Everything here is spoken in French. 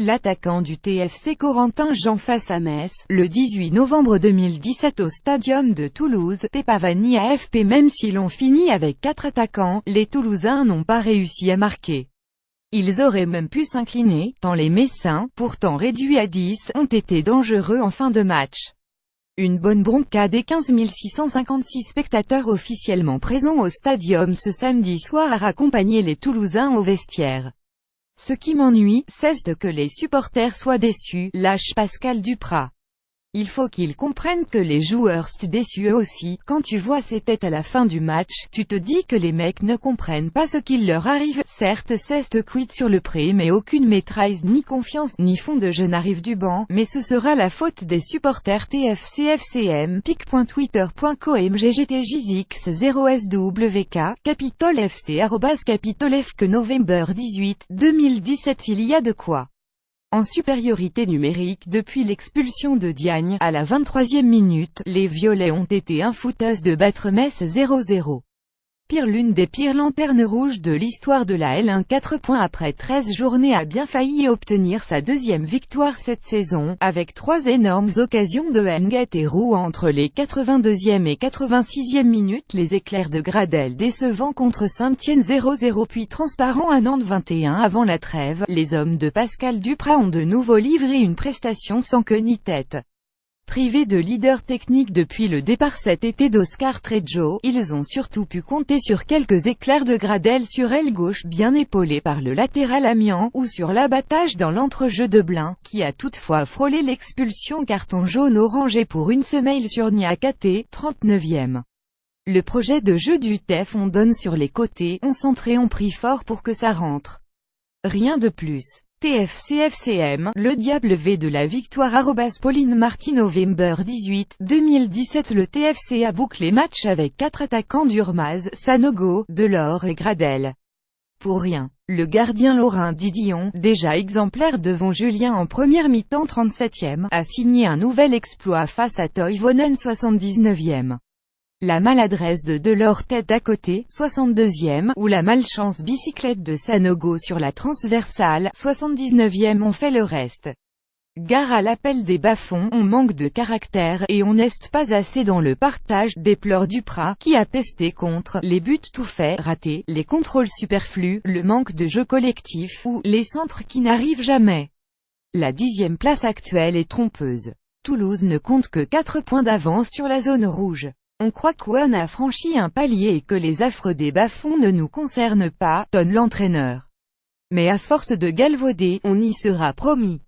L'attaquant du TFC Corentin Jean face à Metz, le 18 novembre 2017 au Stadium de Toulouse, Pepavani AFP. Même s'ils ont fini avec 4 attaquants, les Toulousains n'ont pas réussi à marquer. Ils auraient même pu s'incliner, tant les Messins, pourtant réduits à 10, ont été dangereux en fin de match. Une bonne bronca des 15 656 spectateurs officiellement présents au stadium ce samedi soir a raccompagné les Toulousains au vestiaire. Ce qui m'ennuie, c'est que les supporters soient déçus, lâche Pascal Duprat. Il faut qu'ils comprennent que les joueurs sont déçus eux aussi. Quand tu vois ces têtes à la fin du match, tu te dis que les mecs ne comprennent pas ce qu'il leur arrive. Certes, c'est quid sur le pré, mais aucune maîtrise ni confiance ni fond de jeu n'arrive du banc, mais ce sera la faute des supporters. TFCFCM pic.twitter.com ggtjx0swk capitolfc @capitolfc November 18, 2017. Il y a de quoi en supériorité numérique depuis l'expulsion de Diagne. À la 23e minute, les Violets ont été infouteuses de battre Metz 0-0. Pire, l'une des pires lanternes rouges de l'histoire de la L1. 4 points après 13 journées, a bien failli obtenir sa deuxième victoire cette saison, avec 3 énormes occasions de Ngat et Roux entre les 82e et 86e minutes. Les éclairs de Gradel décevants contre Saint-Étienne 0-0 puis transparent à Nantes 21 avant la trêve. Les hommes de Pascal Duprat ont de nouveau livré une prestation sans queue ni tête. Privés de leader technique depuis le départ cet été d'Oscar Trejo, ils ont surtout pu compter sur quelques éclairs de Gradel sur aile gauche bien épaulé par le latéral Amiens, ou sur l'abattage dans l'entrejeu de Blin, qui a toutefois frôlé l'expulsion. Carton jaune orangé pour une semelle sur Niakate, 39e. Le projet de jeu du TEF, on donne sur les côtés, on centre et on prie fort pour que ça rentre. Rien de plus. TFCFCM, le diable V de la victoire Pauline Marty November 18, 2017. Le TFC a bouclé match avec 4 attaquants d'Urmaz, Sanogo, Delors et Gradel. Pour rien. Le gardien lorrain Didion, déjà exemplaire devant Julien en première mi-temps 37e, a signé un nouvel exploit face à Toivonen 79e. La maladresse de Delors tête à côté, 62e, ou la malchance bicyclette de Sanogo sur la transversale, 79e ont fait le reste. Gare à l'appel des bas-fonds, on manque de caractère, et on n'est pas assez dans le partage, déplore Duprat, qui a pesté contre les buts tout faits, ratés, les contrôles superflus, le manque de jeu collectif, ou les centres qui n'arrivent jamais. La 10e place actuelle est trompeuse. Toulouse ne compte que 4 points d'avance sur la zone rouge. On croit qu'on a franchi un palier et que les affres des bas-fonds ne nous concernent pas, tonne l'entraîneur. Mais à force de galvauder, on y sera promis.